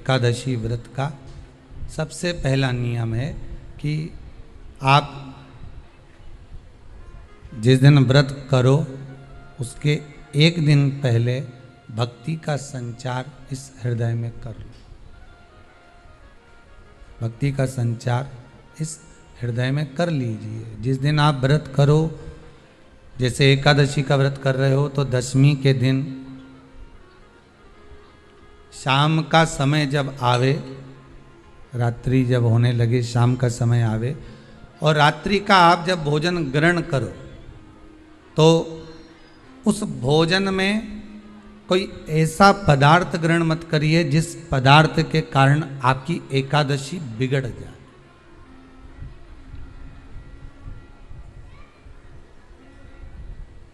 एकादशी व्रत का सबसे पहला नियम है कि आप जिस दिन व्रत करो उसके एक दिन पहले भक्ति का संचार इस हृदय में कर लो। भक्ति का संचार इस हृदय में कर लीजिए। जिस दिन आप व्रत करो, जैसे एकादशी का व्रत कर रहे हो तो दशमी के दिन शाम का समय जब आवे, रात्रि जब होने लगे, शाम का समय आवे और रात्रि का आप जब भोजन ग्रहण करो तो उस भोजन में कोई ऐसा पदार्थ ग्रहण मत करिए जिस पदार्थ के कारण आपकी एकादशी बिगड़ जाए।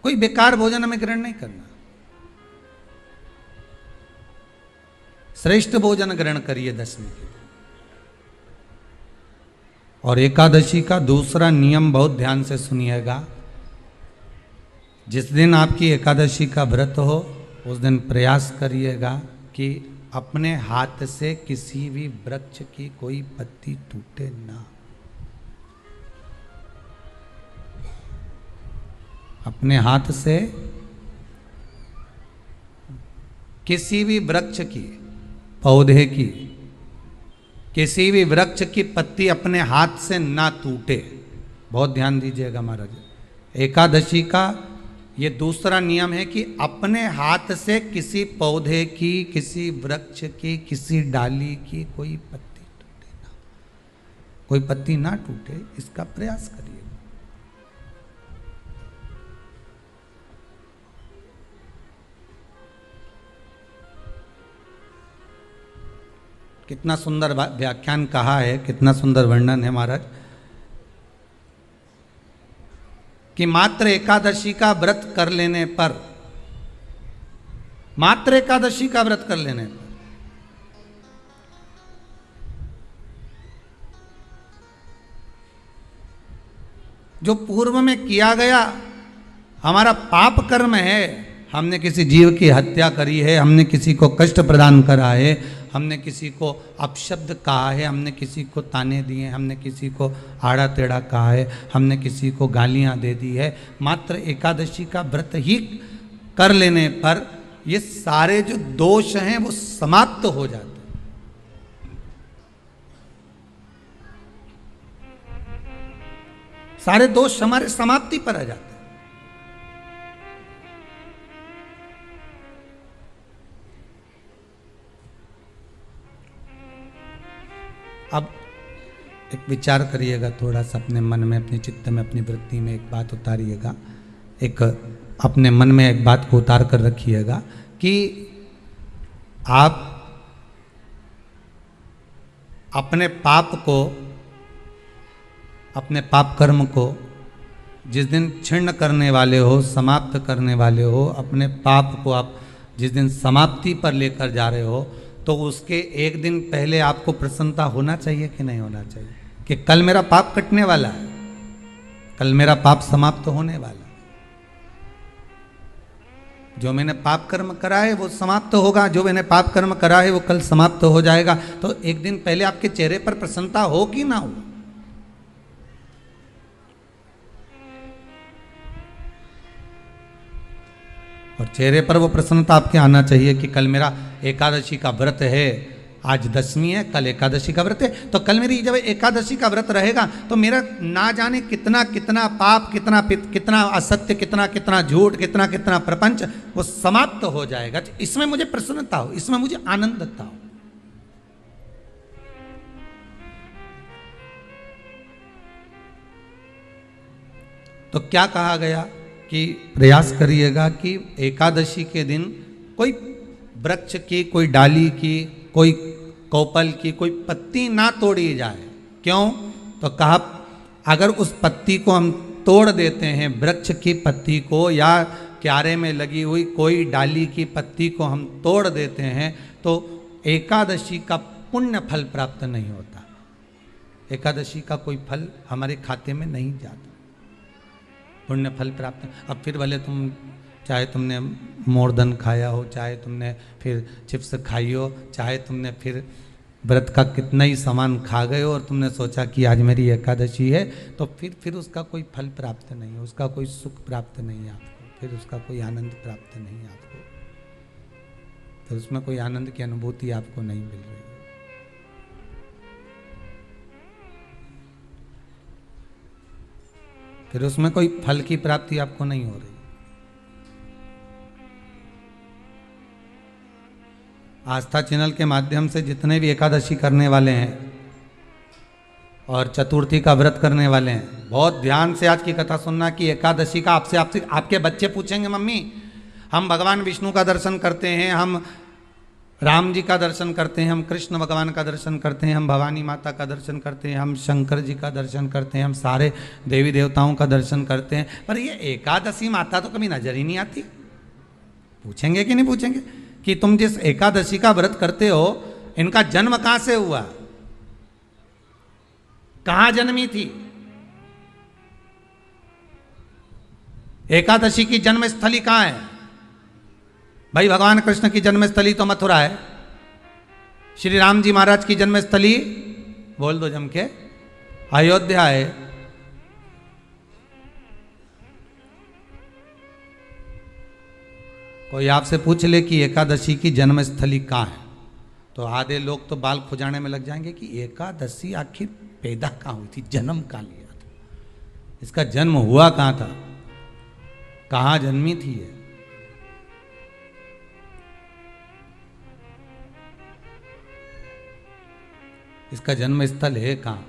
कोई बेकार भोजन हमें ग्रहण नहीं करना, श्रेष्ठ भोजन ग्रहण करिए दशमी के। और एकादशी का दूसरा नियम बहुत ध्यान से सुनिएगा। जिस दिन आपकी एकादशी का व्रत हो उस दिन प्रयास करिएगा कि अपने हाथ से किसी भी वृक्ष की कोई पत्ती टूटे ना। अपने हाथ से किसी भी वृक्ष की, पौधे की, किसी भी वृक्ष की पत्ती अपने हाथ से ना टूटे। बहुत ध्यान दीजिएगा महाराज। एकादशी का ये दूसरा नियम है कि अपने हाथ से किसी पौधे की, किसी वृक्ष की, किसी डाली की कोई पत्ती टूटे ना, कोई पत्ती ना टूटे, इसका प्रयास करिए। कितना सुंदर व्याख्यान कहा है, कितना सुंदर वर्णन है महाराज कि मात्र एकादशी का व्रत कर लेने पर, मात्र एकादशी का व्रत कर लेने पर जो पूर्व में किया गया हमारा पाप कर्म है, हमने किसी जीव की हत्या करी है, हमने किसी को कष्ट प्रदान करा है, हमने किसी को अपशब्द कहा है, हमने किसी को ताने दिए, हमने किसी को आड़ा टेढ़ा कहा है, हमने किसी को गालियां दे दी है, मात्र एकादशी का व्रत ही कर लेने पर ये सारे जो दोष हैं वो समाप्त हो जाते हैं। सारे दोष हमारे समाप्ति पर आ जाते हैं। अब एक विचार करिएगा थोड़ा सा अपने मन में, अपने चित्त में, अपनी वृत्ति में एक बात उतारिएगा। एक अपने मन में एक बात को उतार कर रखिएगा कि आप अपने पाप को, अपने पाप कर्म को जिस दिन छिन्न करने वाले हो, समाप्त करने वाले हो, अपने पाप को आप जिस दिन समाप्ति पर लेकर जा रहे हो तो उसके एक दिन पहले आपको प्रसन्नता होना चाहिए कि नहीं होना चाहिए कि कल मेरा पाप कटने वाला है, कल मेरा पाप समाप्त होने वाला है। जो मैंने पाप कर्म करा है वो समाप्त होगा, जो मैंने पाप कर्म करा है वो कल समाप्त हो जाएगा। तो एक दिन पहले आपके चेहरे पर प्रसन्नता हो कि ना हो। और चेहरे पर वो प्रसन्नता आपके आना चाहिए कि कल मेरा एकादशी का व्रत है, आज दशमी है, कल एकादशी का व्रत है, तो कल मेरी जब एकादशी का व्रत रहेगा तो मेरा ना जाने कितना कितना पाप, कितना कितना असत्य, कितना कितना झूठ, कितना कितना प्रपंच वो समाप्त हो जाएगा। इसमें मुझे प्रसन्नता हो, इसमें मुझे आनंदता हो। तो क्या कहा गया कि प्रयास करिएगा कि एकादशी के दिन कोई वृक्ष की, कोई डाली की, कोई कोपल की कोई पत्ती ना तोड़ी जाए। क्यों? तो कहा अगर उस पत्ती को हम तोड़ देते हैं, वृक्ष की पत्ती को या क्यारे में लगी हुई कोई डाली की पत्ती को हम तोड़ देते हैं तो एकादशी का पुण्य फल प्राप्त नहीं होता, एकादशी का कोई फल हमारे खाते में नहीं जाता, पुण्य फल प्राप्त। अब फिर भले तुम चाहे तुमने मोरधन खाया हो, चाहे तुमने फिर चिप्स खाई हो, चाहे तुमने फिर व्रत का कितना ही सामान खा गए हो और तुमने सोचा कि आज मेरी एकादशी है, तो फिर उसका कोई फल प्राप्त नहीं है, उसका कोई सुख प्राप्त नहीं है आपको, फिर उसका कोई आनंद प्राप्त नहीं है आपको, फिर उसमें कोई आनंद की अनुभूति आपको नहीं मिल रही है। फिर उसमें कोई फल की प्राप्ति आपको नहीं हो रही। आस्था चैनल के माध्यम से जितने भी एकादशी करने वाले हैं और चतुर्थी का व्रत करने वाले हैं, बहुत ध्यान से आज की कथा सुनना कि एकादशी का आपसे आपके बच्चे पूछेंगे, मम्मी हम भगवान विष्णु का दर्शन करते हैं, हम राम जी का दर्शन करते हैं, हम कृष्ण भगवान का दर्शन करते हैं, हम भवानी माता का दर्शन करते हैं, हम शंकर जी का दर्शन करते हैं, हम सारे देवी देवताओं का दर्शन करते हैं, पर ये एकादशी माता तो कभी नजर ही नहीं आती। पूछेंगे कि नहीं पूछेंगे कि तुम जिस एकादशी का व्रत करते हो, इनका जन्म कहां से हुआ, कहां जन्मी थी? एकादशी की जन्मस्थली कहां है? भाई भगवान कृष्ण की जन्मस्थली तो मथुरा है, श्री राम जी महाराज की जन्मस्थली बोल दो जम के अयोध्या है। कोई आपसे पूछ ले कि एकादशी की जन्मस्थली कहाँ है, तो आधे लोग तो बाल खुजाने में लग जाएंगे कि एकादशी आखिर पैदा कहाँ हुई थी, जन्म कहाँ लिया था, इसका जन्म हुआ कहाँ था, कहाँ जन्मी थी ये। इसका जन्म स्थल है कहाँ?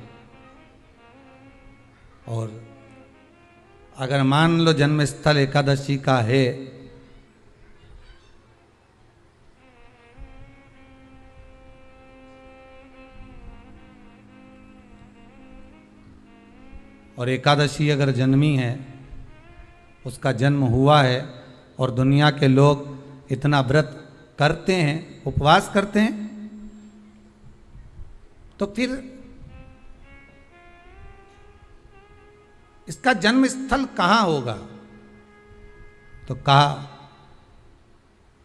और अगर मान लो जन्म स्थल एकादशी का है, और एकादशी अगर जन्मी है, उसका जन्म हुआ है और दुनिया के लोग इतना व्रत करते हैं, उपवास करते हैं, तो फिर इसका जन्म स्थल कहां होगा? तो कहा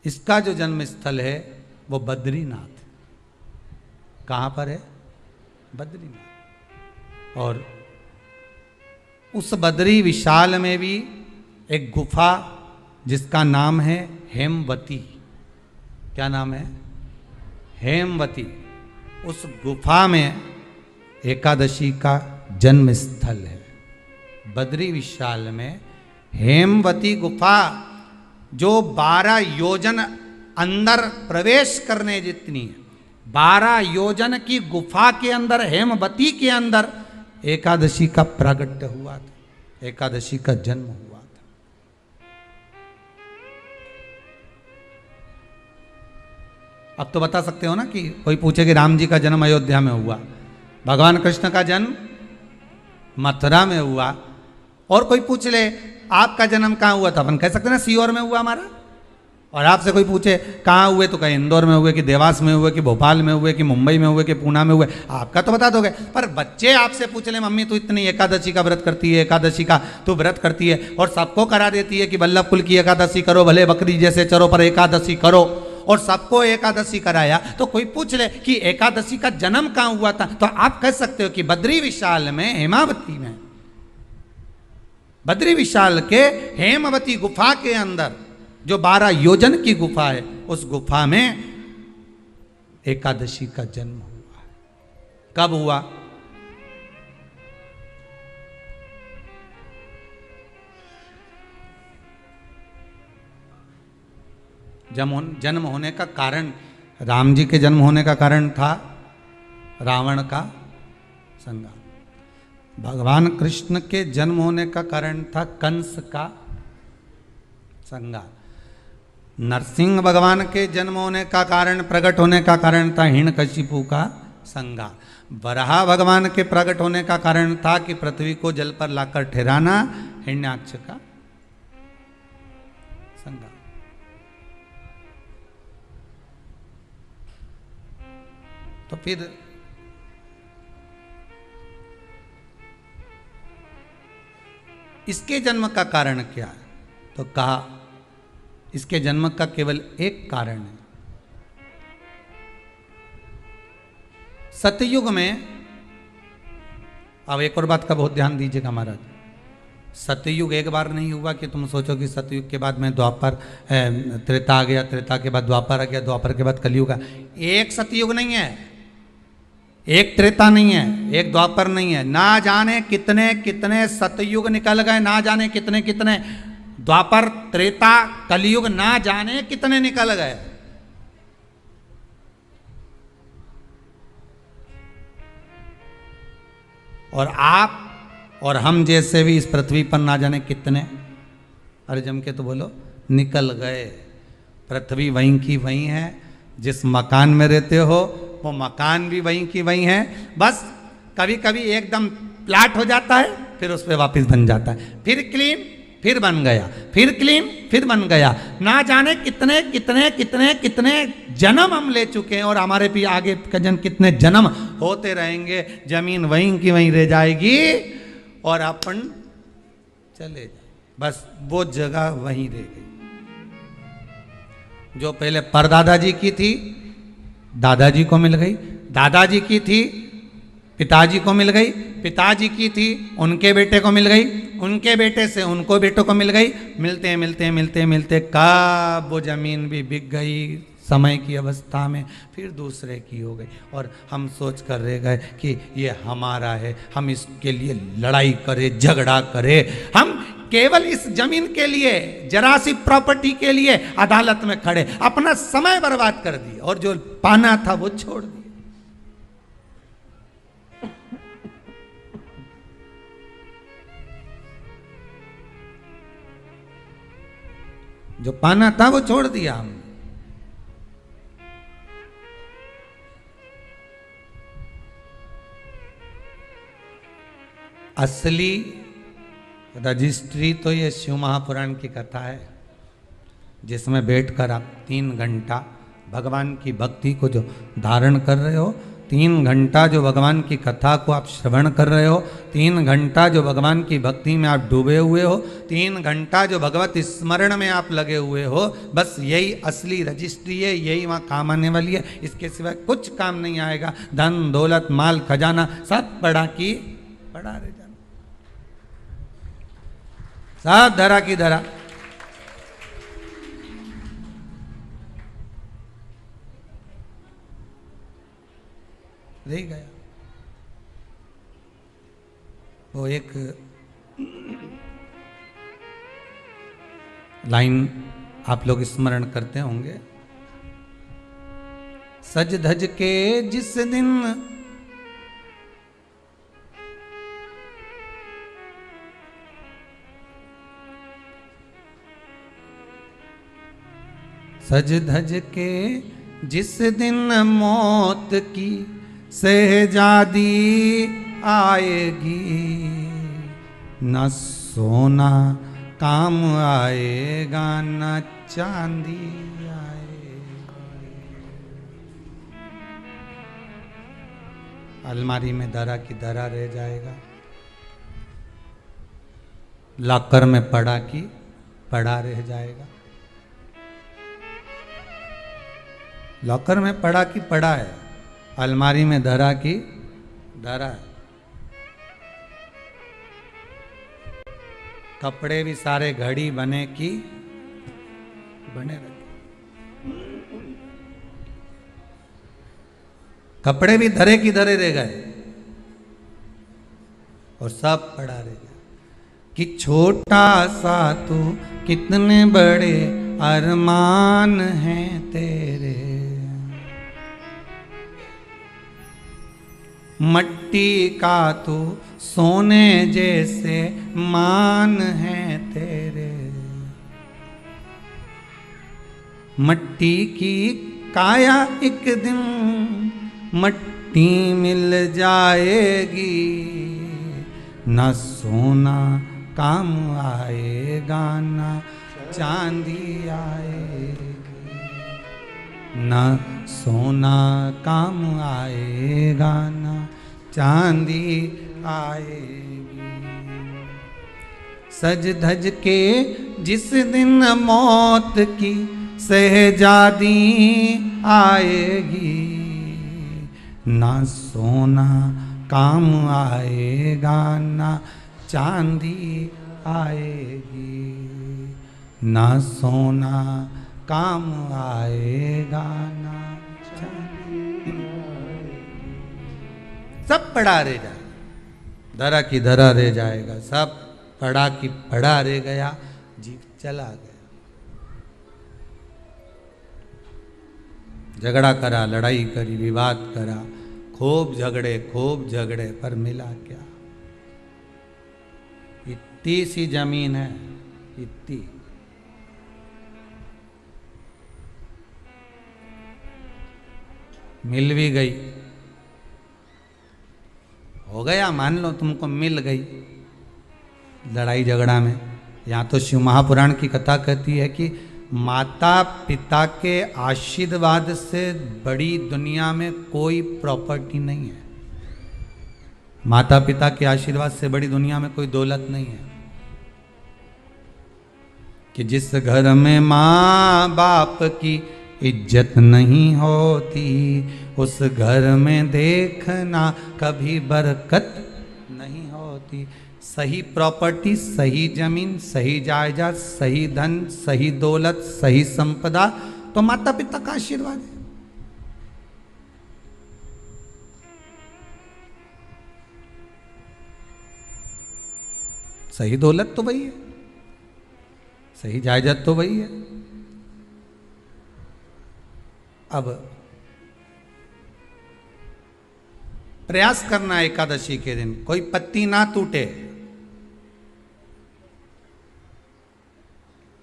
इसका जो जन्म स्थल है वो बद्रीनाथ। कहां पर है? बद्रीनाथ। और उस बद्री विशाल में भी एक गुफा जिसका नाम है हेमवती। क्या नाम है? हेमवती। उस गुफा में एकादशी का जन्म स्थल है। बद्री विशाल में हेमवती गुफा, जो 12 योजन अंदर प्रवेश करने जितनी है, 12 योजन की गुफा के अंदर, हेमवती के अंदर एकादशी का प्रागट्य हुआ था, एकादशी का जन्म हुआ था। अब तो बता सकते हो ना कि कोई पूछे कि राम जी का जन्म अयोध्या में हुआ, भगवान कृष्ण का जन्म मथुरा में हुआ, और कोई पूछ ले आपका जन्म कहाँ हुआ था, अपन कह सकते ना सीहोर में हुआ हमारा। और आपसे कोई पूछे कहाँ हुए, तो कहीं इंदौर में हुए, कि देवास में हुए, कि भोपाल में हुए, कि मुंबई में हुए, कि पूना में हुए, आपका तो बता दोगे। पर बच्चे आपसे पूछ ले मम्मी तू इतनी एकादशी का व्रत करती है, एकादशी का तू व्रत करती है और सबको करा देती है कि वल्लभ कुल की एकादशी करो, भले बकरी जैसे चरो पर एकादशी करो, और सबको एकादशी कराया, तो कोई पूछ ले कि एकादशी का जन्म कहाँ हुआ था, तो आप कह सकते हो कि बद्री विशाल में, हेमावती में, बद्री विशाल के हेमवती गुफा के अंदर जो 12 योजन की गुफा है, उस गुफा में एकादशी का जन्म हुआ है। कब हुआ? जन्म होने का कारण, राम जी के जन्म होने का कारण था रावण का संहार। भगवान कृष्ण के जन्म होने का कारण था कंस का संहार। नरसिंह भगवान के जन्म होने का कारण, प्रकट होने का कारण था हिरण्यकशिपु का संहार। वराह भगवान के प्रकट होने का कारण था कि पृथ्वी को जल पर लाकर ठहराना, हिरण्याक्ष का संहार। तो फिर इसके जन्म का कारण क्या है? तो कहा इसके जन्म का केवल एक कारण है। सतयुग में, अब एक और बात का बहुत ध्यान दीजिएगा महाराज, सतयुग एक बार नहीं हुआ कि तुम सोचो कि सतयुग के बाद में द्वापर त्रेता आ गया, त्रेता के बाद द्वापर आ गया, द्वापर के बाद कलयुग आ। एक सतयुग नहीं है, एक त्रेता नहीं है, एक द्वापर नहीं है, ना जाने कितने कितने सतयुग निकल गए, ना जाने कितने कितने द्वापर त्रेता कलयुग, ना जाने कितने निकल गए। और आप और हम जैसे भी इस पृथ्वी पर ना जाने कितने, अरे जम के तो बोलो, निकल गए। पृथ्वी वहीं की वहीं है, जिस मकान में रहते हो वो मकान भी वहीं की वहीं है, बस कभी कभी एकदम प्लाट हो जाता है, फिर उस पर वापस बन जाता है, फिर क्लीन, फिर बन गया, फिर क्लीन, फिर बन गया। ना जाने कितने कितने कितने कितने जन्म हम ले चुके हैं, और हमारे भी आगे का जन्म कितने जन्म होते रहेंगे। जमीन वहीं की वहीं रह जाएगी और अपन चले जाए, बस वो जगह वहीं रह गई। जो पहले परदादाजी की थी दादाजी को मिल गई, दादाजी की थी पिताजी को मिल गई, पिताजी की थी उनके बेटे को मिल गई, उनके बेटे से उनको बेटों को मिल गई। मिलते मिलते मिलते मिलते कब वो जमीन भी बिक गई समय की अवस्था में, फिर दूसरे की हो गई, और हम सोच कर रह गए कि ये हमारा है, हम इसके लिए लड़ाई करें, झगड़ा करें, हम केवल इस जमीन के लिए, जरा सी प्रॉपर्टी के लिए अदालत में खड़े, अपना समय बर्बाद कर दिया, और जो पाना था वो छोड़ दिया। जो पाना था वो छोड़ दिया हमने। असली रजिस्ट्री तो ये शिव महापुराण की कथा है, जिसमें बैठकर आप 3 घंटा भगवान की भक्ति को जो धारण कर रहे हो, 3 घंटा जो भगवान की कथा को आप श्रवण कर रहे हो, 3 घंटा जो भगवान की भक्ति में आप डूबे हुए हो, 3 घंटा जो भगवत स्मरण में आप लगे हुए हो, बस यही असली रजिस्ट्री है, यही वहाँ काम आने वाली है। इसके सिवाय कुछ काम नहीं आएगा। धन दौलत माल खजाना सब पड़ा की पड़ा रह जाना, सब धरा की धरा। रह गया। वो एक लाइन आप लोग स्मरण करते होंगे, सज धज के जिस दिन सज धज के जिस दिन मौत की शहजादी आएगी, न सोना काम आएगा न चांदी आएगा। अलमारी में धरा की धरा रह जाएगा, लॉकर में पड़ा की पड़ा रह जाएगा। लॉकर में पड़ा की पड़ा है, अलमारी में धरा की धरा है। कपड़े भी सारे घड़ी बने की बने रहे, कपड़े भी धरे की धरे रह गए और सब पड़ा रह गया। कि छोटा सा तू कितने बड़े अरमान हैं तेरे, मट्टी का तो सोने जैसे मान है तेरे। मट्टी की काया एक दिन मट्टी मिल जाएगी, न सोना काम आएगा न चांदी आएगी, न सोना काम आएगा न चांदी आएगी। सज धज के जिस दिन मौत की सहजादी आएगी, ना सोना काम आएगा ना चांदी आएगी, ना सोना काम आएगा ना चांदी आएगी। सब पड़ा रह जाएगा, धरा की धरा रह जाएगा, सब पड़ा की पड़ा रह गया, जीव चला गया। झगड़ा करा, लड़ाई करी, विवाद करा, खूब झगड़े पर मिला क्या? इतनी सी जमीन है, इतनी। मिल भी गई, हो गया, मान लो तुमको मिल गई लड़ाई झगड़ा में। यहाँ तो शिव महापुराण की कथा कहती है कि माता पिता के आशीर्वाद से बड़ी दुनिया में कोई प्रॉपर्टी नहीं है। माता पिता के आशीर्वाद से बड़ी दुनिया में कोई दौलत नहीं है। कि जिस घर में माँ बाप की इज्जत नहीं होती, उस घर में देखना कभी बरकत नहीं होती। सही प्रॉपर्टी, सही जमीन, सही जायदाद, सही धन, सही दौलत, सही संपदा तो माता पिता का आशीर्वाद है। सही दौलत तो वही है, सही जायदाद तो वही है। अब प्रयास करना एकादशी के दिन कोई पत्ती ना टूटे।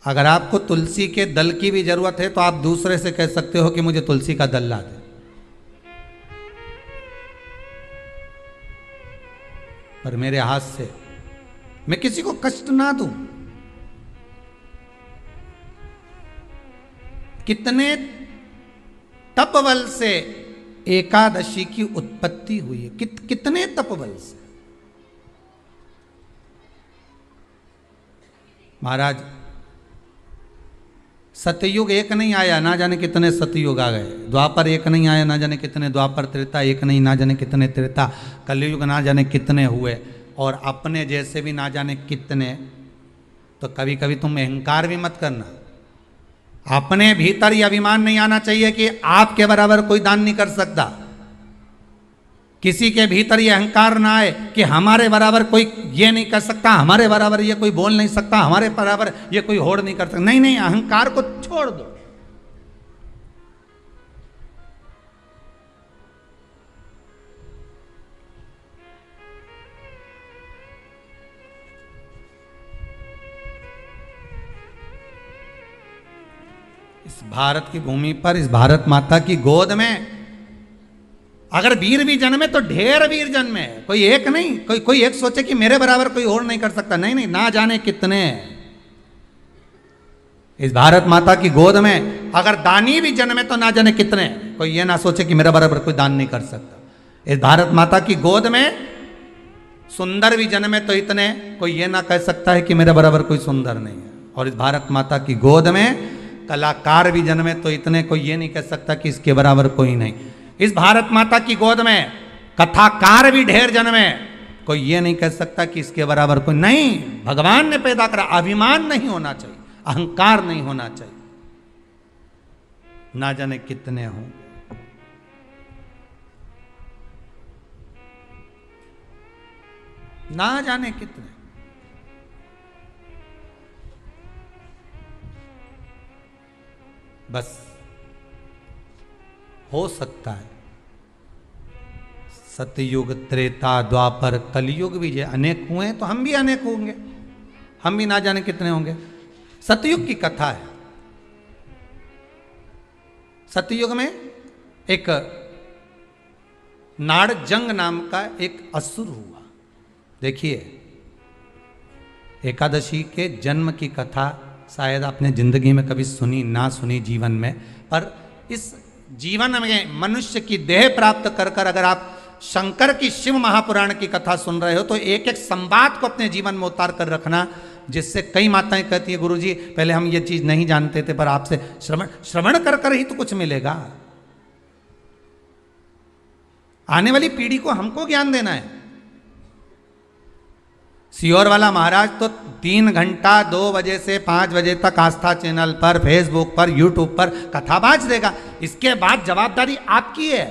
अगर आपको तुलसी के दल की भी जरूरत है तो आप दूसरे से कह सकते हो कि मुझे तुलसी का दल ला दे। पर मेरे हाथ से मैं किसी को कष्ट ना दूं। कितने तपबल से एकादशी की उत्पत्ति हुई है, कितने तपबल से। महाराज सतयुग एक नहीं आया, ना जाने कितने सतयुग आ गए। द्वापर एक नहीं आया, ना जाने कितने द्वापर। त्रेता एक नहीं, ना जाने कितने त्रेता। कलयुग ना जाने कितने हुए, और अपने जैसे भी ना जाने कितने। तो कभी कभी तुम अहंकार भी मत करना। अपने भीतर यह अभिमान नहीं आना चाहिए कि आपके बराबर कोई दान नहीं कर सकता। किसी के भीतर यह अहंकार ना आए कि हमारे बराबर कोई ये नहीं कर सकता, हमारे बराबर ये कोई बोल नहीं सकता, हमारे बराबर ये कोई होड़ नहीं कर सकता। नहीं नहीं, अहंकार को छोड़ दो। इस भारत की भूमि पर, इस भारत माता की गोद में अगर वीर भी जन्मे तो ढेर वीर जन्मे। कोई एक नहीं, कोई एक सोचे कि मेरे बराबर कोई और नहीं कर सकता। नहीं नहीं, ना जाने कितने। इस भारत माता की गोद में अगर दानी भी जन्मे तो ना जाने कितने। कोई ये ना सोचे कि मेरे बराबर कोई दान नहीं कर सकता। इस भारत माता की गोद में सुंदर भी जन्मे तो इतने। कोई ये ना कह सकता है कि मेरे बराबर कोई सुंदर नहीं है। और इस भारत माता की गोद में कलाकार भी जन्मे तो इतने। कोई ये नहीं कह सकता कि इसके बराबर कोई नहीं। इस भारत माता की गोद में कथाकार भी ढेर जन्मे। कोई ये नहीं कह सकता कि इसके बराबर कोई नहीं। भगवान ने पैदा करा। अभिमान नहीं होना चाहिए, अहंकार नहीं होना चाहिए। ना जाने कितने हों। ना जाने कितने। बस हो सकता है सतयुग, त्रेता, द्वापर, कलयुग भी जो अनेक हुए तो हम भी अनेक होंगे। हम भी ना जाने कितने होंगे। सतयुग की कथा है। सतयुग में एक नाड़जंग नाम का एक असुर हुआ। देखिए, एकादशी के जन्म की कथा शायद आपने जिंदगी में कभी सुनी ना सुनी जीवन में, पर इस जीवन में मनुष्य की देह प्राप्त कर कर अगर आप शंकर की शिव महापुराण की कथा सुन रहे हो तो एक एक संवाद को अपने जीवन में उतार कर रखना। जिससे कई माताएं कहती है गुरुजी पहले हम ये चीज नहीं जानते थे पर आपसे श्रवण कर कर ही तो कुछ मिलेगा। आने वाली पीढ़ी को हमको ज्ञान देना है। सियोर वाला महाराज तो 3 घंटा 2 बजे से 5 बजे तक आस्था चैनल पर, फेसबुक पर, यूट्यूब पर कथा बाज देगा। इसके बाद जवाबदारी आपकी है।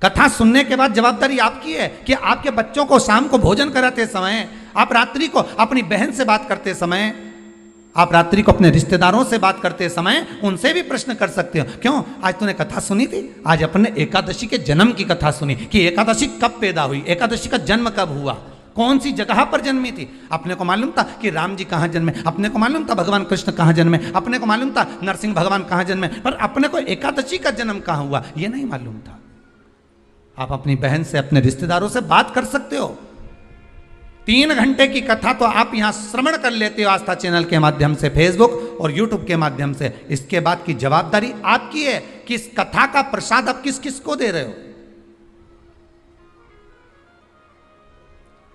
कथा सुनने के बाद जवाबदारी आपकी है कि आपके बच्चों को शाम को भोजन कराते समय, आप रात्रि को अपनी बहन से बात करते समय, आप रात्रि को अपने रिश्तेदारों से बात करते समय उनसे भी प्रश्न कर सकते हो। क्यों आज तूने कथा सुनी थी? आज अपने एकादशी के जन्म की कथा सुनी कि एकादशी कब पैदा हुई, एकादशी का जन्म कब हुआ, कौन सी जगह पर जन्मी थी। अपने को मालूम था कि राम जी कहाँ जन्मे, अपने को मालूम था भगवान कृष्ण कहाँ जन्मे, अपने को मालूम था नरसिंह भगवान कहाँ जन्मे, पर अपने को एकादशी का जन्म कहाँ हुआ ये नहीं मालूम था। आप अपनी बहन से, अपने रिश्तेदारों से बात कर सकते हो। 3 घंटे की कथा तो आप यहां श्रवण कर लेते हो आस्था चैनल के माध्यम से, फेसबुक और यूट्यूब के माध्यम से। इसके बाद की जवाबदारी आपकी है कि इस कथा का प्रसाद आप किस किस को दे रहे हो।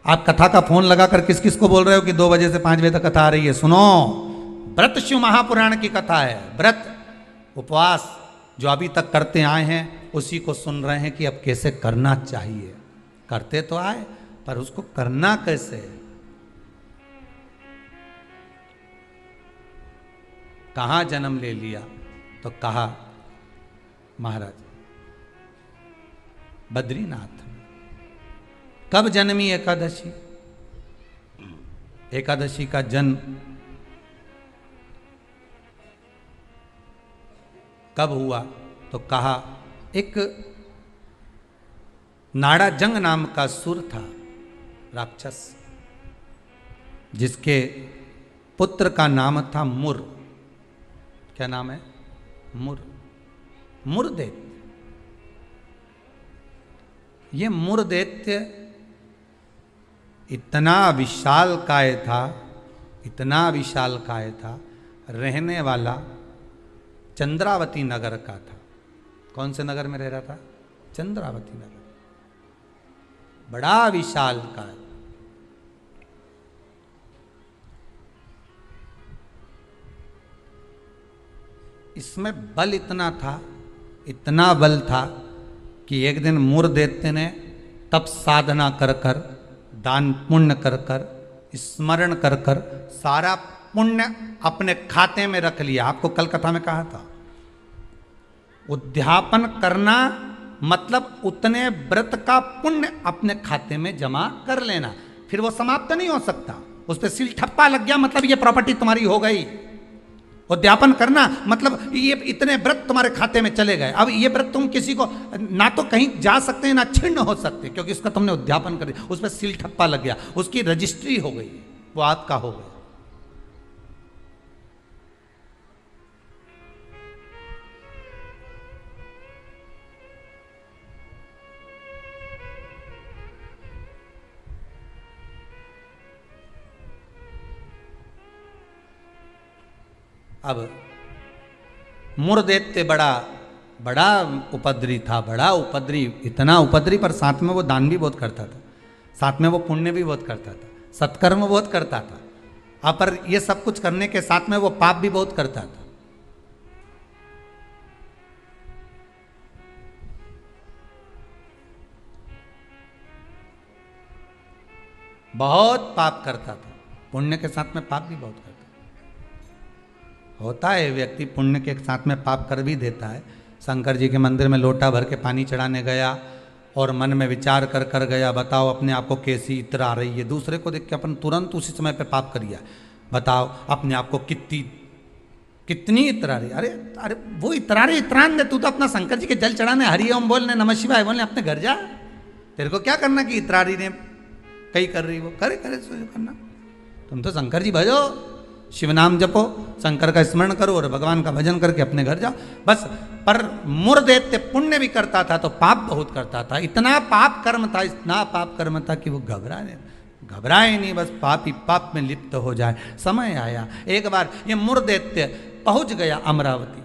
आप कथा का फोन लगाकर किस किस को बोल रहे हो कि 2 बजे से 5 बजे तक कथा आ रही है। सुनो, व्रत शिव महापुराण की कथा है। व्रत उपवास जो अभी तक करते आए हैं उसी को सुन रहे हैं कि अब कैसे करना चाहिए। करते तो आए पर उसको करना कैसे। कहां जन्म ले लिया तो कहा महाराज बद्रीनाथ। कब जन्मी एकादशी? एकादशी का जन्म कब हुआ तो कहा एक नाड़ाजंग नाम का सुर था, राक्षस, जिसके पुत्र का नाम था मुर। क्या नाम है? मुर। मुरदैत्य। ये मुरदैत्य इतना विशालकाय था, इतना विशालकाय था, रहने वाला चंद्रावती नगर का था। कौन से नगर में रह रहा था? चंद्रावती नगर। बड़ा विशालकाय। इसमें बल इतना था, इतना बल था कि एक दिन मुरदैत्य ने तप साधना कर कर, दान पुण्य कर कर, स्मरण कर कर सारा पुण्य अपने खाते में रख लिया। आपको कल कथा में कहा था, उद्यापन करना मतलब उतने व्रत का पुण्य अपने खाते में जमा कर लेना, फिर वो समाप्त नहीं हो सकता। उस पर सील ठप्पा लग गया मतलब ये प्रॉपर्टी तुम्हारी हो गई। उद्यापन करना मतलब ये इतने व्रत तुम्हारे खाते में चले गए। अब ये व्रत तुम किसी को ना तो कहीं जा सकते हैं ना छिन्न हो सकते, क्योंकि उसका तुमने उद्यापन कर दिया, उस पर सील ठप्पा लग गया, उसकी रजिस्ट्री हो गई, वो आपका हो गया। अब मुरदैत्य बड़ा उपद्री था, बड़ा उपद्री, इतना उपद्री, पर साथ में वो दान भी बहुत करता था, साथ में वो पुण्य भी बहुत करता था, सत्कर्म बहुत करता था। अब पर ये सब कुछ करने के साथ में वो पाप भी बहुत करता था। बहुत पाप करता था, पुण्य के साथ में पाप भी बहुत करता था। होता है व्यक्ति पुण्य के साथ में पाप कर भी देता है। शंकर जी के मंदिर में लोटा भर के पानी चढ़ाने गया और मन में विचार कर कर गया, बताओ अपने आप को कैसी इतर आ रही है। दूसरे को देख के अपन तुरंत उसी समय पे पाप कर लिया। बताओ अपने आप को कितनी इतर आ रही। अरे अरे वो इतरारे इतरान दे, तू तो अपना शंकर जी के जल चढ़ाने, हरि ओम बोलने, नमः शिवाय बोलने, अपने घर जा। तेरे को क्या करना कि इतरारी ने कई कर रही, वो करे करना। तुम तो शंकर जी भजो, शिव नाम जपो, शंकर का स्मरण करो और भगवान का भजन करके अपने घर जाओ बस। पर मुरदैत्य पुण्य भी करता था तो पाप बहुत करता था। इतना पाप कर्म था, इतना पाप कर्म था कि वो घबराए नहीं, बस पाप ही पाप में लिप्त हो जाए। समय आया, एक बार ये मुरदैत्य पहुंच गया अमरावती।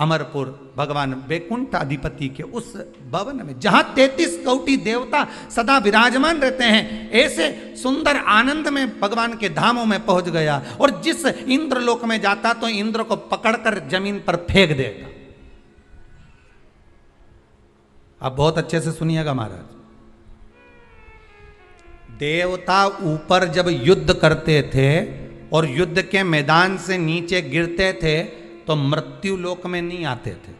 अमरपुर भगवान वैकुंठ अधिपति के उस भवन में जहां 33 कोटि देवता सदा विराजमान रहते हैं, ऐसे सुंदर आनंद में भगवान के धामों में पहुंच गया। और जिस इंद्रलोक में जाता तो इंद्र को पकड़कर जमीन पर फेंक देगा। आप बहुत अच्छे से सुनिएगा महाराज, देवता ऊपर जब युद्ध करते थे और युद्ध के मैदान से नीचे गिरते थे तो मृत्यु लोक में नहीं आते थे।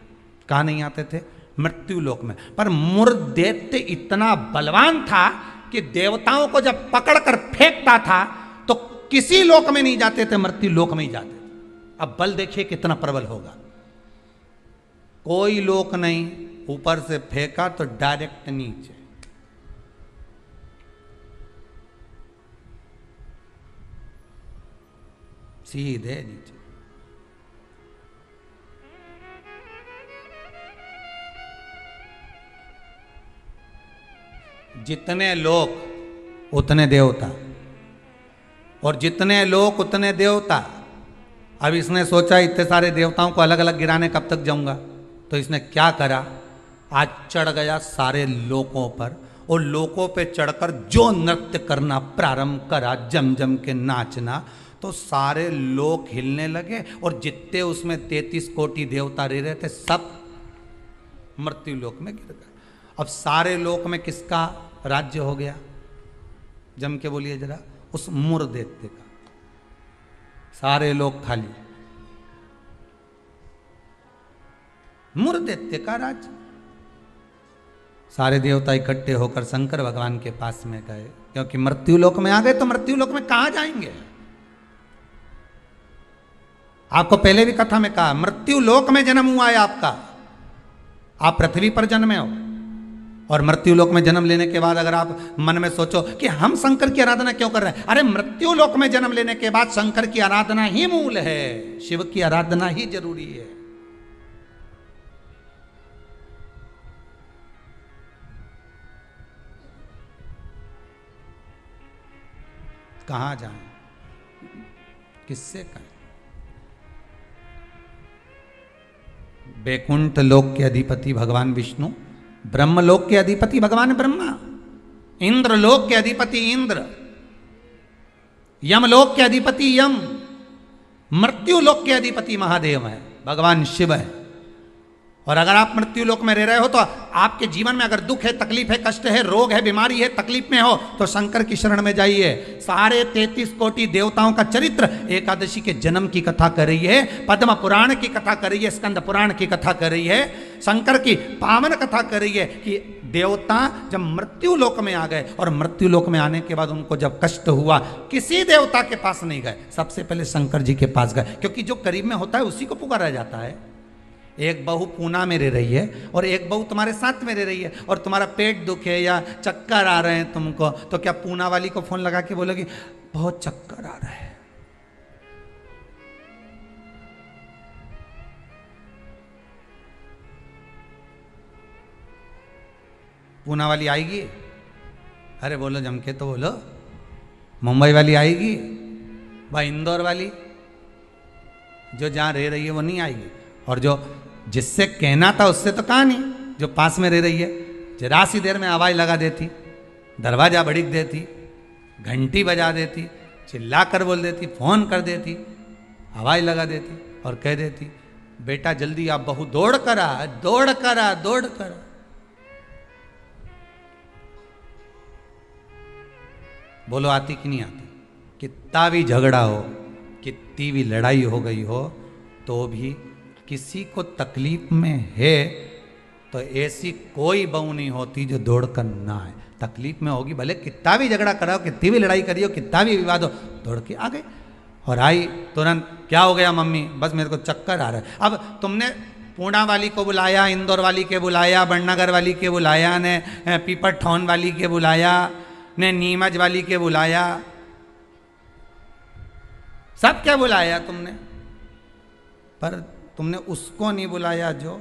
कहां नहीं आते थे? मृत्यु लोक में। पर मुर दैत्य इतना बलवान था कि देवताओं को जब पकड़कर फेंकता था तो किसी लोक में नहीं जाते थे, मृत्यु लोक में ही जाते थे। अब बल देखिए कितना प्रबल होगा। कोई लोक नहीं, ऊपर से फेंका तो डायरेक्ट नीचे। सीधे नीचे। जितने लोक उतने देवता, और जितने लोक उतने देवता। अब इसने सोचा इतने सारे देवताओं को अलग अलग गिराने कब तक जाऊंगा, तो इसने क्या करा, आज चढ़ गया सारे लोकों पर और लोकों पे चढ़कर जो नृत्य करना प्रारंभ करा, जम जम के नाचना, तो सारे लोक हिलने लगे और जितने उसमें 33 कोटि देवता रह रहे थे सब मृत्यु लोक में गिर गए। अब सारे लोक में किसका राज्य हो गया? जम के बोलिए जरा। उस मुर दैत्य का। सारे लोग खाली, मुर दैत्य का राज्य। सारे देवता इकट्ठे होकर शंकर भगवान के पास में गए, क्योंकि मृत्यु लोक में आ गए तो मृत्यु लोक में कहां जाएंगे? आपको पहले भी कथा में कहा, मृत्यु लोक में जन्म हुआ है आपका। आप पृथ्वी पर जन्मे हो और मृत्यु लोक में जन्म लेने के बाद अगर आप मन में सोचो कि हम शंकर की आराधना क्यों कर रहे हैं, अरे मृत्यु लोक में जन्म लेने के बाद शंकर की आराधना ही मूल है, शिव की आराधना ही जरूरी है। कहां जाएं, किससे कहें? वैकुंठ लोक के अधिपति भगवान विष्णु, ब्रह्मलोक के अधिपति भगवान ब्रह्मा, इंद्रलोक के अधिपति इंद्र, यमलोक के अधिपति यम, मृत्यु लोक के अधिपति महादेव है, भगवान शिव है। और अगर आप मृत्यु लोक में रह रहे हो तो आपके जीवन में अगर दुख है, तकलीफ है, कष्ट है, रोग है, बीमारी है, तकलीफ में हो तो शंकर की शरण में जाइए। सारे 33 कोटि देवताओं का चरित्र एकादशी के जन्म की कथा कर रही है, पद्म पुराण की कथा कर रही है, स्कंद पुराण की कथा कर रही है, शंकर की पावन कथा कर रही है कि देवता जब मृत्यु लोक में आ गए और मृत्यु लोक में आने के बाद उनको जब कष्ट हुआ, किसी देवता के पास नहीं गए, सबसे पहले शंकर जी के पास गए, क्योंकि जो करीब में होता है उसी को पुकारा जाता है। एक बहू पूना में रह रही है और एक बहू तुम्हारे साथ में रह रही है और तुम्हारा पेट दुखे या चक्कर आ रहे हैं तुमको, तो क्या पूना वाली को फोन लगा के बोलोगी बहुत चक्कर आ रहा है? पूना वाली आएगी? अरे बोलो जम के तो बोलो। मुंबई वाली आएगी? भाई इंदौर वाली जो जहां रह रही है वो नहीं आएगी। और जो जिससे कहना था उससे तो कहा नहीं, जो पास में रह रही है जरा सी देर में आवाज लगा देती, दरवाजा भड़क देती, घंटी बजा देती, चिल्ला कर बोल देती, फोन कर देती, आवाज लगा देती और कह देती बेटा जल्दी आप, बहू दौड़ कर आ, दौड़ कर आ, दौड़ कर आ। बोलो आती कि नहीं आती? कितना भी झगड़ा हो, कितनी भी लड़ाई हो गई हो, तो भी किसी को तकलीफ में है तो ऐसी कोई बहू नहीं होती जो दौड़ कर ना आए। तकलीफ में होगी, भले कितना भी झगड़ा कराओ, कितनी भी लड़ाई करियो, कितना भी विवाद हो, दौड़ के आ गए और आई तुरंत। क्या हो गया मम्मी? बस मेरे को चक्कर आ रहा है। अब तुमने पूना वाली को बुलाया, इंदौर वाली के बुलाया, बड़नगर वाली के बुलाया, ने पीपर ठौन वाली के बुलाया, ने नीमच वाली के बुलाया, सब क्या बुलाया तुमने, पर तुमने उसको नहीं बुलाया जो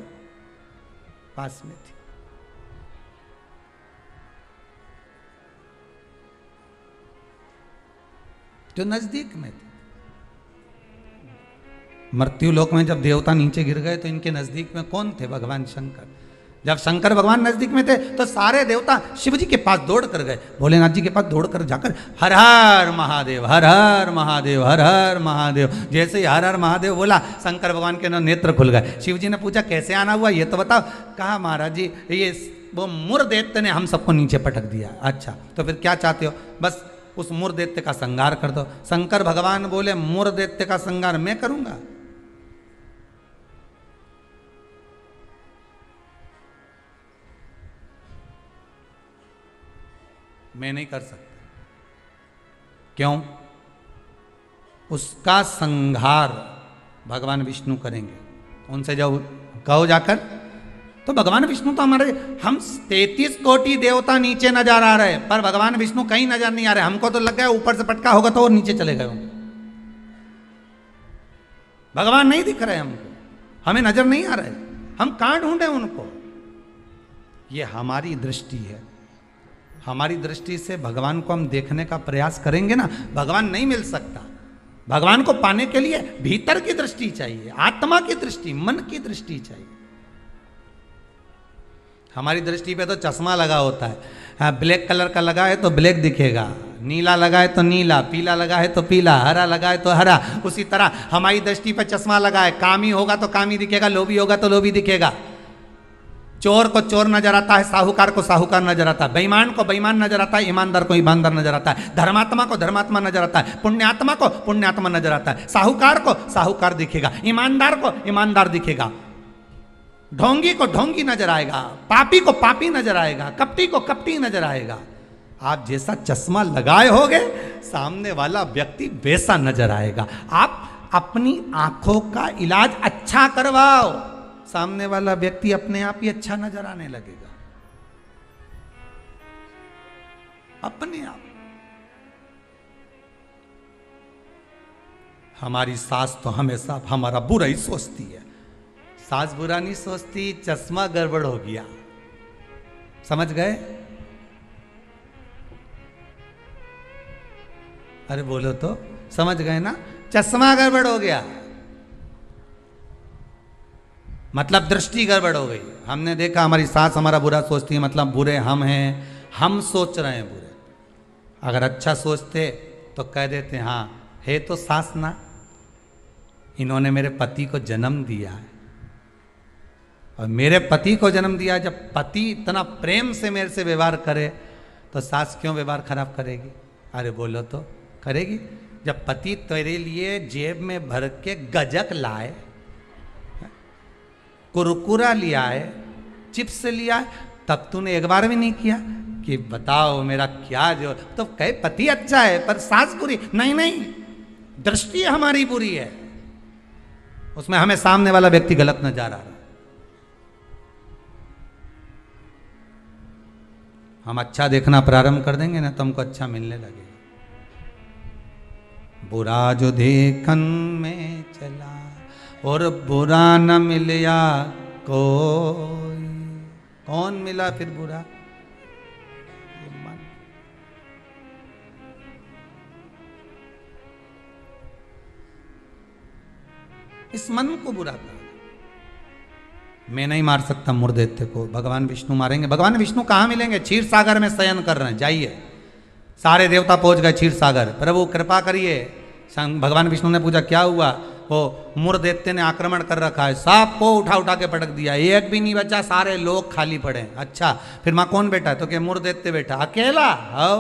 पास में थी। जो नजदीक में थी। मृत्यु लोक में जब देवता नीचे गिर गए तो इनके नजदीक में कौन थे? भगवान शंकर। जब शंकर भगवान नजदीक में थे तो सारे देवता शिव जी के पास दौड़ कर गए, भोलेनाथ जी के पास दौड़ कर जाकर हर हर महादेव, हर हर महादेव, हर हर महादेव। जैसे ही हर हर महादेव बोला, शंकर भगवान के नेत्र खुल गए। शिव जी ने पूछा कैसे आना हुआ ये तो बताओ। कहा महाराज जी ये वो मुर दैत्य ने हम सबको नीचे पटक दिया। अच्छा तो फिर क्या चाहते हो? बस उस मुर दैत्य का संहार कर दो। शंकर भगवान बोले मुर दैत्य का संहार मैं करूंगा? मैं नहीं कर सकता। क्यों? उसका संहार भगवान विष्णु करेंगे। उनसे जब कहो जाकर, तो भगवान विष्णु तो हमारे, हम 33 कोटि देवता नीचे नजर आ रहे, पर भगवान विष्णु कहीं नजर नहीं आ रहे। हमको तो लग गया ऊपर से पटका होगा तो वो नीचे चले गए होंगे। भगवान नहीं दिख रहे हमको, हमें नजर नहीं आ रहे, हम कहां ढूंढे उनको? ये हमारी दृष्टि है। हमारी दृष्टि से भगवान को हम देखने का प्रयास करेंगे ना, भगवान नहीं मिल सकता। भगवान को पाने के लिए भीतर की दृष्टि चाहिए, आत्मा की दृष्टि, मन की दृष्टि चाहिए। हमारी दृष्टि पे तो चश्मा लगा होता है। हाँ, ब्लैक कलर का लगा है तो ब्लैक दिखेगा, नीला लगा है तो नीला, पीला लगा है तो पीला, हरा लगा है तो हरा। उसी तरह हमारी दृष्टि पर चश्मा लगा है, कामी होगा तो कामी दिखेगा, लोभी होगा तो लोभी दिखेगा। चोर को चोर नजर आता है, साहूकार को साहूकार नजर आता है, बेईमान को बेईमान नजर आता है, ईमानदार को ईमानदार नजर आता है, धर्मात्मा को धर्मात्मा नजर आता है, पुण्यात्मा को पुण्यात्मा नजर आता है। साहूकार को साहूकार दिखेगा, ईमानदार को ईमानदार दिखेगा, ढोंगी को ढोंगी नजर आएगा, पापी को पापी नजर आएगा, कपटी को कपटी नजर आएगा। आप जैसा चश्मा लगाए होगे सामने वाला व्यक्ति वैसा नजर आएगा। आप अपनी आंखों का इलाज अच्छा करवाओ, सामने वाला व्यक्ति अपने आप ही अच्छा नजर आने लगेगा, अपने आप। हमारी सास तो हमेशा हमारा बुरा ही सोचती है। सास बुरा नहीं सोचती, चश्मा गड़बड़ हो गया। समझ गए? अरे बोलो तो, समझ गए ना? चश्मा गड़बड़ हो गया मतलब दृष्टि गड़बड़ हो गई। हमने देखा हमारी सास हमारा बुरा सोचती है, मतलब बुरे हम हैं, हम सोच रहे हैं बुरे। अगर अच्छा सोचते तो कह देते हाँ है तो सास ना, इन्होंने मेरे पति को जन्म दिया है, और मेरे पति को जन्म दिया। जब पति इतना प्रेम से मेरे से व्यवहार करे तो सास क्यों व्यवहार खराब करेगी? अरे बोलो तो, करेगी। जब पति तेरे लिए जेब में भर के गजक लाए, कुरकुरा लिया है, चिप्स लिया है, तब तूने एक बार भी नहीं किया कि बताओ मेरा क्या जो, तो कहे पति अच्छा है पर सास बुरी। नहीं नहीं, दृष्टि हमारी बुरी है, उसमें हमें सामने वाला व्यक्ति गलत नजर आ रहा है। हम अच्छा देखना प्रारंभ कर देंगे ना तो हमको अच्छा मिलने लगेगा। बुरा जो देखन में चला और बुरा न मिलया कोई, कौन मिला फिर बुरा? ये मन। इस मन को बुरा कर। मैं नहीं मार सकता मुर्दैत्य को, भगवान विष्णु मारेंगे। भगवान विष्णु कहाँ मिलेंगे? क्षीर सागर में शयन कर रहे हैं, जाइए। सारे देवता पहुंच गए क्षीर सागर। प्रभु कृपा करिए। भगवान विष्णु ने पूछा क्या हुआ? वो मुर्दैत्य ने आक्रमण कर रखा है, सबको उठा उठा के पटक दिया, एक भी नहीं बचा, सारे लोग खाली पड़े। अच्छा फिर मां कौन बैठा? तो क्या मुर्दैत्य बैठा अकेला? आओ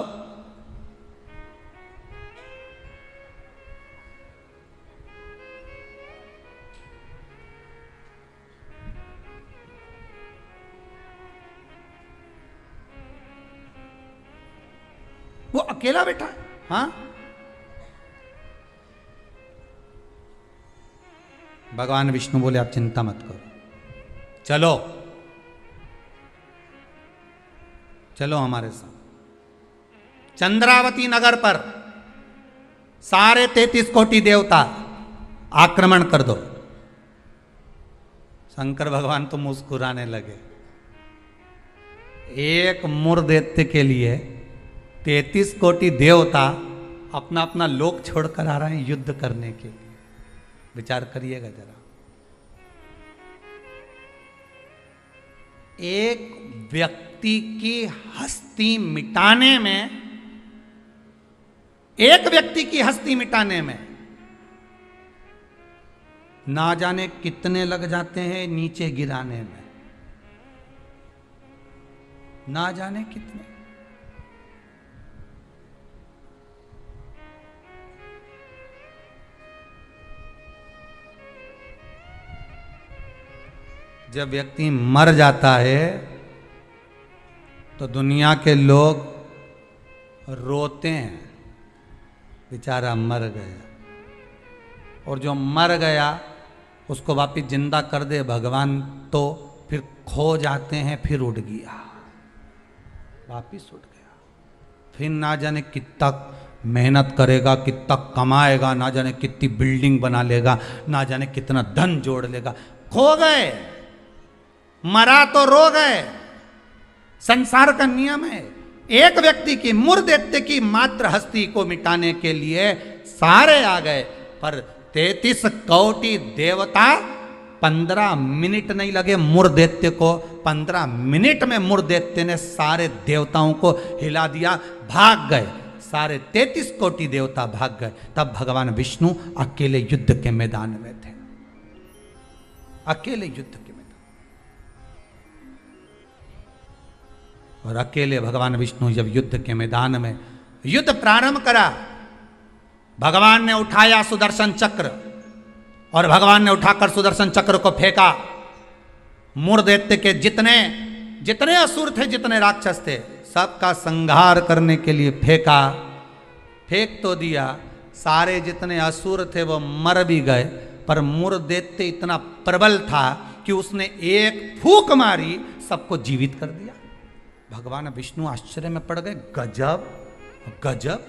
वो अकेला बैठा है। हाँ, भगवान विष्णु बोले आप चिंता मत करो, चलो चलो हमारे साथ। चंद्रावती नगर पर सारे 33 कोटि देवता आक्रमण कर दो। शंकर भगवान तो मुस्कुराने लगे। एक मुर्दैत्य के लिए 33 कोटि देवता अपना अपना लोक छोड़कर आ रहे हैं युद्ध करने के लिए। विचार करिएगा जरा। एक व्यक्ति की हस्ती मिटाने में, एक व्यक्ति की हस्ती मिटाने में ना जाने कितने लग जाते हैं नीचे गिराने में, ना जाने कितने। जब व्यक्ति मर जाता है तो दुनिया के लोग रोते हैं, बेचारा मर गया। और जो मर गया उसको वापिस जिंदा कर दे भगवान तो फिर खो जाते हैं, फिर उठ गया, वापिस उठ गया। फिर ना जाने कितना मेहनत करेगा, कितना कमाएगा, ना जाने कितनी बिल्डिंग बना लेगा, ना जाने कितना धन जोड़ लेगा, खो गए। मरा तो रो गए। संसार का नियम है। एक व्यक्ति की मूर्धदेत्य की मात्र हस्ती को मिटाने के लिए सारे आ गए, पर 33 कोटि देवता 15 मिनट नहीं लगे मूर्धदेत्य को। 15 मिनट में मूर्धदेत्य ने सारे देवताओं को हिला दिया, भाग गए। सारे 33 कोटि देवता भाग गए। तब भगवान विष्णु अकेले युद्ध के मैदान में थे, अकेले युद्ध के मैदान। और अकेले भगवान विष्णु जब युद्ध के मैदान में युद्ध प्रारंभ करा, भगवान ने उठाया सुदर्शन चक्र और भगवान ने उठाकर सुदर्शन चक्र को फेंका। मूर्धदेत्य के जितने जितने असुर थे, जितने राक्षस थे, सबका संहार करने के लिए फेंका। फेंक तो दिया, सारे जितने असुर थे वो मर भी गए, पर मूर्धदेत्य इतना प्रबल था कि उसने एक फूंक मारी, सबको जीवित कर दिया। भगवान विष्णु आश्चर्य में पड़ गए, गजब गजब।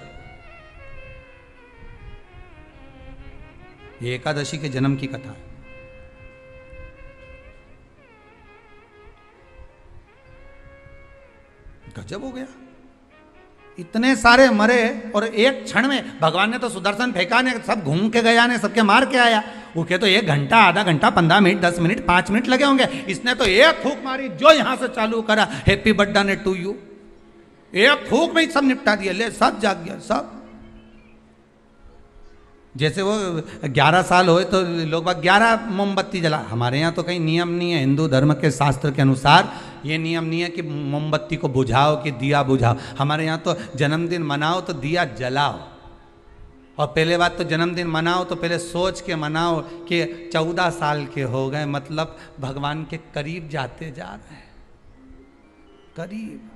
ये एकादशी के जन्म की कथा है। गजब हो गया, इतने सारे मरे और एक क्षण में भगवान ने तो सुदर्शन फेंका ने, सब घूम के गया ने, सबके मार के आया। वो के तो 1 घंटा, आधा घंटा, 15 मिनट, 10 मिनट, 5 मिनट लगे होंगे। इसने तो एक फूंक मारी, जो यहां से चालू करा, हैप्पी बर्थडे टू यू, एक फूंक में ही सब निपटा दिया। ले, सब जाग गया, सब। जैसे वो 11 साल होए तो लोग 11 मोमबत्ती जला। हमारे यहाँ तो कहीं नियम नहीं है, हिंदू धर्म के शास्त्र के अनुसार ये नियम नहीं है कि मोमबत्ती को बुझाओ कि दिया बुझाओ। हमारे यहाँ तो जन्मदिन मनाओ तो दिया जलाओ। और पहले बात तो जन्मदिन मनाओ तो पहले सोच के मनाओ कि 14 साल के हो गए, मतलब भगवान के करीब जाते जा रहे हैं, करीब।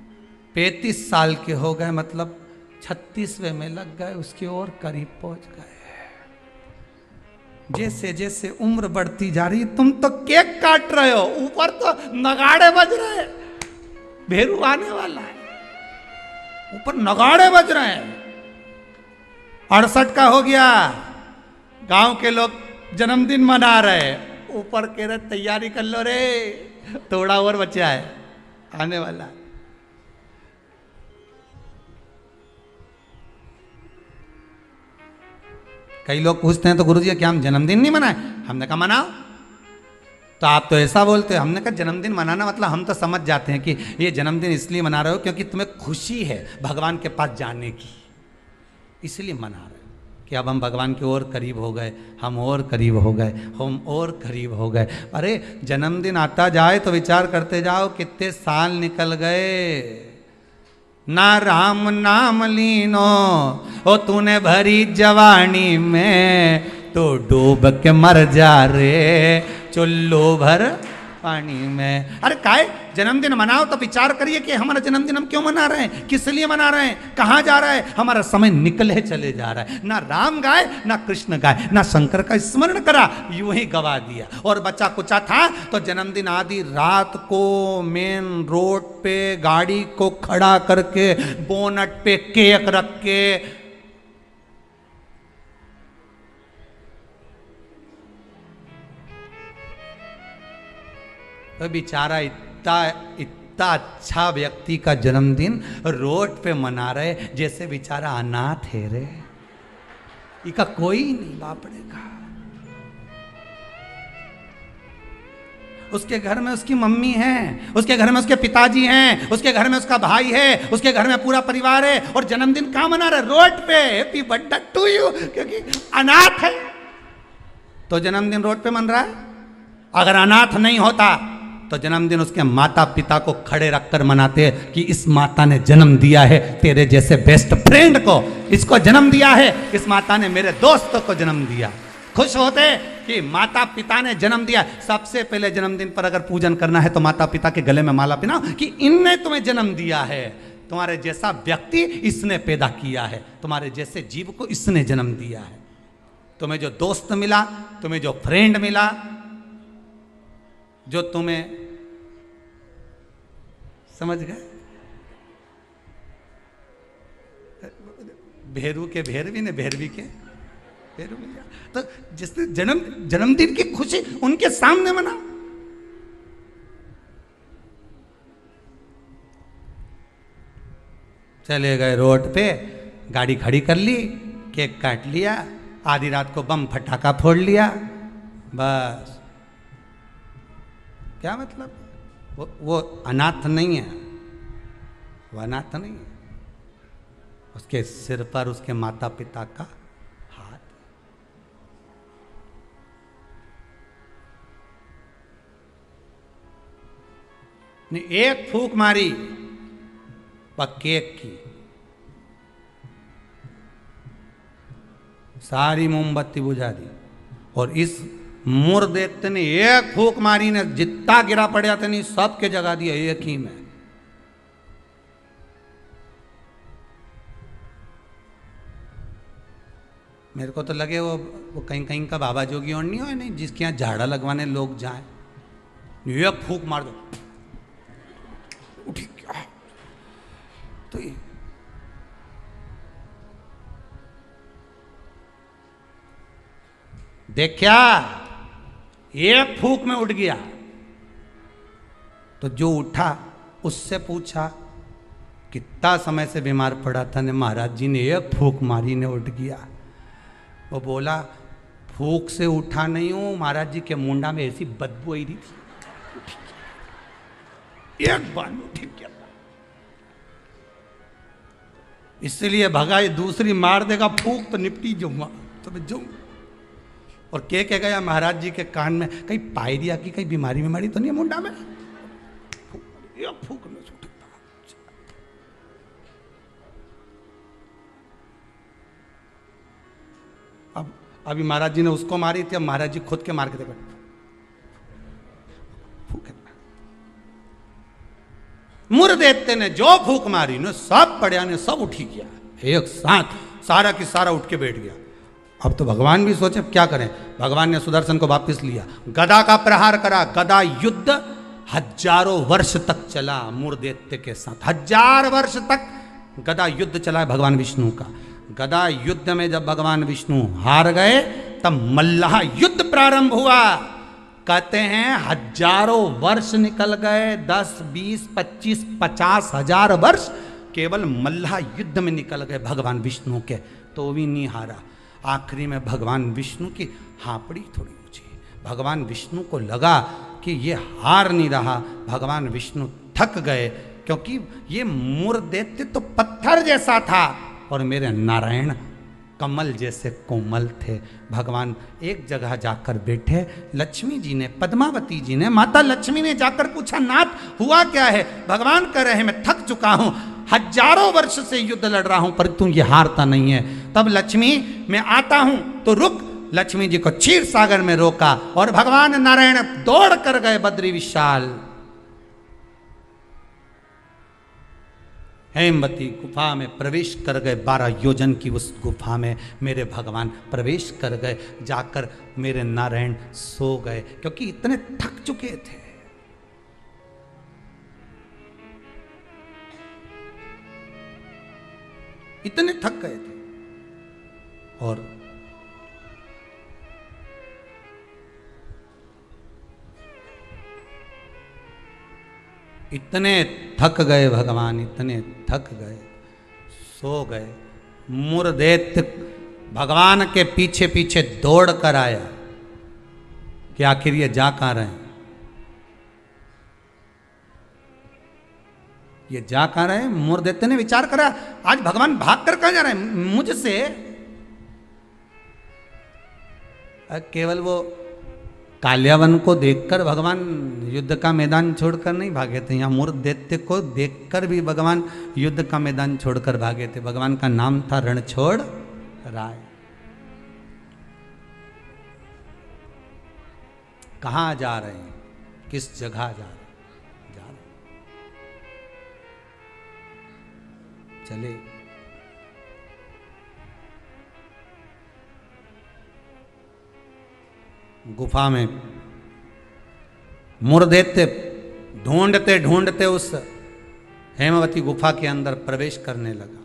35 साल के हो गए, मतलब 36वें में लग गए, उसकी ओर करीब पहुंच गए। जैसे जैसे उम्र बढ़ती जा रही, तुम तो केक काट रहे हो, ऊपर तो नगाड़े बज रहे हैं, भेरू आने वाला है, ऊपर नगाड़े बज रहे हैं। 68 का हो गया, गांव के लोग जन्मदिन मना रहे, ऊपर कह रहे तैयारी कर लो रे, थोड़ा और बचा है, आने वाला है। कई लोग पूछते हैं तो गुरुजी क्या हम जन्मदिन नहीं मनाए? हमने कहा मनाओ। तो आप तो ऐसा बोलते हो। हमने कहा जन्मदिन मनाना मतलब हम तो समझ जाते हैं कि ये जन्मदिन इसलिए मना रहे हो क्योंकि तुम्हें खुशी है भगवान के पास जाने की, इसलिए मना रहे हो कि अब हम भगवान की ओर करीब हो गए, हम और करीब हो गए, हम और करीब हो गए। अरे जन्मदिन आता जाए तो विचार करते जाओ कितने साल निकल गए। ना राम नाम लीनो ओ तूने भरी जवानी में, तो डूब के मर जा रे चुल्लू भर पानी में। अरे काय जन्मदिन मनाओ तो विचार करिए कि हमारा जन्मदिन हम क्यों मना रहे हैं, किस लिए मना रहे हैं, कहाँ जा रहा है, हमारा समय निकले चले जा रहा है। ना राम गाए, ना कृष्ण गाए, ना शंकर का स्मरण करा, यूं ही गवा दिया। और बच्चा कुचा था तो जन्मदिन आदि रात को मेन रोड पे गाड़ी को खड़ा करके बोनट पे केक रख के तो बेचारा इतना अच्छा व्यक्ति का जन्मदिन रोड पे मना रहे जैसे बेचारा अनाथ है रे, इसका कोई नहीं बापड़े का। उसके घर में उसकी मम्मी है, उसके घर में उसके पिताजी हैं, उसके घर में उसका भाई है, उसके घर में पूरा परिवार है, और जन्मदिन कहां मना रहा है? रोड पे। हैप्पी बर्थडे टू यू, क्योंकि अनाथ है तो जन्मदिन रोड पे मन रहा है। अगर अनाथ नहीं होता तो जन्मदिन उसके माता पिता को खड़े रखकर मनाते हैं कि इस माता ने जन्म दिया है तेरे जैसे बेस्ट फ्रेंड को, इसको जन्म दिया है, इस माता ने मेरे दोस्तों को जन्म दिया। खुश होते कि माता पिता ने जन्म दिया। सबसे पहले जन्मदिन पर अगर पूजन करना है तो माता पिता के गले में माला पहनाओ कि इनने तुम्हें जन्म दिया है, तुम्हारे जैसा व्यक्ति इसने पैदा किया है, तुम्हारे जैसे जीव को इसने जन्म दिया है। तुम्हें जो दोस्त मिला, तुम्हें जो फ्रेंड मिला, जो तुम्हें, समझ गए, भेरू के भेरवी ने भेरवी के भेरू मिल गया। तो जिसने जन्मदिन की खुशी उनके सामने मना। चले गए रोड पे, गाड़ी खड़ी कर ली, केक काट लिया, आधी रात को बम फटाका फोड़ लिया, बस। क्या मतलब? वो अनाथ नहीं है, वो अनाथ नहीं है। उसके सिर पर उसके माता पिता का हाथ। ने एक फूंक मारी केक की, सारी मोमबत्ती बुझा दी। और इस मुर्देत्य ने एक फूंक मारी ने जितना गिरा पड़ा था नहीं सबके जगा दिया एक ही में। मेरे को तो लगे वो कहीं कहीं का बाबा जोगी और नहीं हो, नहीं जिसके यहाँ झाड़ा लगवाने लोग जाए, एक फूंक मार दो उठी क्या। तो देखा एक फूंक में उठ गया। तो जो उठा उससे पूछा कितना समय से बीमार पड़ा था ने? महाराज जी ने एक फूंक मारी ने उठ गया। वो बोला फूंक से उठा नहीं हूं, महाराज जी के मुंडा में ऐसी बदबू आई रही थी, एक बार में उठ गया। इसलिए भगा, ये दूसरी मार देगा फूंक तो निपटी जाऊंगा, तो मैं जाऊंगा। और के कह गया महाराज जी के कान में, कहीं पायरिया की कहीं बीमारी बीमारी तो नहीं है मुंडा में? फूक में अब अभी महाराज जी ने उसको मारी थी, अब महाराज जी खुद के मार के देखो, मुर्देत्य ने जो फूक मारी ने सब पड़िया ने सब उठी गया एक साथ, सारा की सारा उठ के बैठ गया। अब तो भगवान भी सोचे क्या करें। भगवान ने सुदर्शन को वापस लिया, गदा का प्रहार करा। गदा युद्ध हजारों वर्ष तक चला मुर्देत्य के साथ, 1000 वर्ष तक गदा युद्ध चला है भगवान विष्णु का। गदा युद्ध में जब भगवान विष्णु हार गए तब मल्लाह युद्ध प्रारंभ हुआ। कहते हैं हजारों वर्ष निकल गए, 10, 20, 25, 50 हजार वर्ष केवल मल्लाह युद्ध में निकल गए भगवान विष्णु के, तो भी नहीं हारा। आखिरी में भगवान विष्णु की हापड़ी थोड़ी ऊंची, भगवान विष्णु को लगा कि ये हार नहीं रहा। भगवान विष्णु थक गए क्योंकि ये मुर्देत्य तो पत्थर जैसा था और मेरे नारायण कमल जैसे कोमल थे। भगवान एक जगह जाकर बैठे। लक्ष्मी जी ने, पद्मावती जी ने, माता लक्ष्मी ने जाकर पूछा नाथ हुआ क्या है? भगवान कह रहे हैं मैं थक चुका हूं, हजारों वर्ष से युद्ध लड़ रहा हूं पर तू ये हारता नहीं है। तब लक्ष्मी मैं आता हूं तो रुक। लक्ष्मी जी को क्षीर सागर में रोका और भगवान नारायण दौड़ कर गए बद्री विशाल हेमवती गुफा में प्रवेश कर गए। 12 योजन की उस गुफा में मेरे भगवान प्रवेश कर गए। जाकर मेरे नारायण सो गए क्योंकि इतने थक चुके थे। इतने थक गए थे और इतने थक गए भगवान, इतने थक गए, सो गए। मुर्देत्य भगवान के पीछे पीछे दौड़ कर आया कि आखिर ये जा कहाँ रहे हैं। ये जा कहाँ रहे हैं? मूर्धैत्य ने विचार करा, आज भगवान भाग कर कहाँ जा रहे हैं मुझसे? केवल वो काल्यावन को देखकर भगवान युद्ध का मैदान छोड़कर नहीं भागे थे, यहाँ मूर्धैत्य को देखकर भी भगवान युद्ध का मैदान छोड़कर भागे थे। भगवान का नाम था रणछोड़ राय। कहाँ जा रहे हैं? किस जगह जा रहे हैं? चले। गुफा में मूर्धैत्य ढूंढते ढूंढते उस हेमवती गुफा के अंदर प्रवेश करने लगा।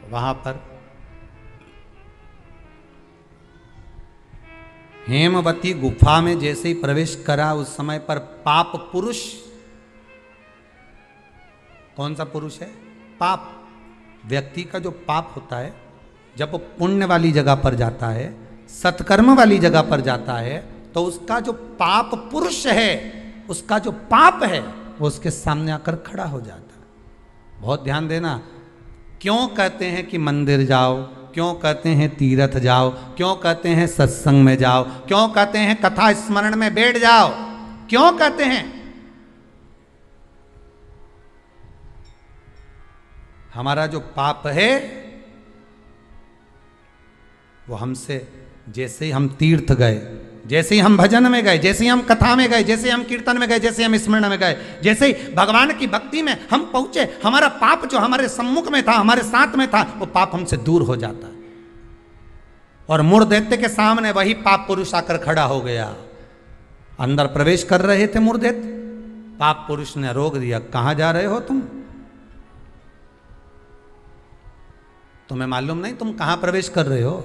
वहां पर हेमवती गुफा में जैसे ही प्रवेश करा, उस समय पर पाप पुरुष, कौन सा पुरुष है? पाप। व्यक्ति का जो पाप होता है, जब वो पुण्य वाली जगह पर जाता है, सत्कर्म वाली जगह पर जाता है, तो उसका जो पाप पुरुष है, उसका जो पाप है, वो उसके सामने आकर खड़ा हो जाता है। बहुत ध्यान देना। क्यों कहते हैं कि मंदिर जाओ? क्यों कहते हैं तीर्थ जाओ? क्यों कहते हैं सत्संग में जाओ? क्यों कहते हैं कथा स्मरण में बैठ जाओ? क्यों कहते हैं? हमारा जो पाप है वो हमसे, जैसे ही हम तीर्थ गए, जैसे ही हम भजन में गए, जैसे ही हम कथा में गए, जैसे ही हम कीर्तन में गए, जैसे ही हम स्मरण में गए, जैसे ही भगवान की भक्ति में हम पहुंचे, हमारा पाप जो हमारे सम्मुख में था, हमारे साथ में था, वो पाप हमसे दूर हो जाता है। और मूर्धैत्य के सामने वही पाप पुरुष आकर खड़ा हो गया। अंदर प्रवेश कर रहे थे मूर्धैत्य, पाप पुरुष ने रोक दिया। कहां जा रहे हो तुम? तुम्हें मालूम नहीं तुम कहां प्रवेश कर रहे हो?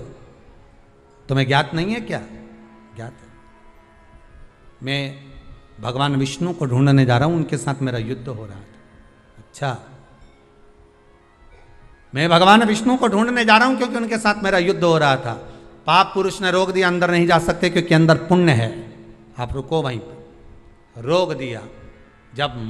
तुम्हें ज्ञात नहीं है क्या? ज्ञात है। मैं भगवान विष्णु को ढूंढने जा रहा हूं, उनके साथ मेरा युद्ध हो रहा था। अच्छा, मैं भगवान विष्णु को ढूंढने जा रहा हूं क्योंकि उनके साथ मेरा युद्ध हो रहा था। पाप पुरुष ने रोक दिया, अंदर नहीं जा सकते क्योंकि अंदर पुण्य है। आप रुको वहीं पर। रोक दिया। जब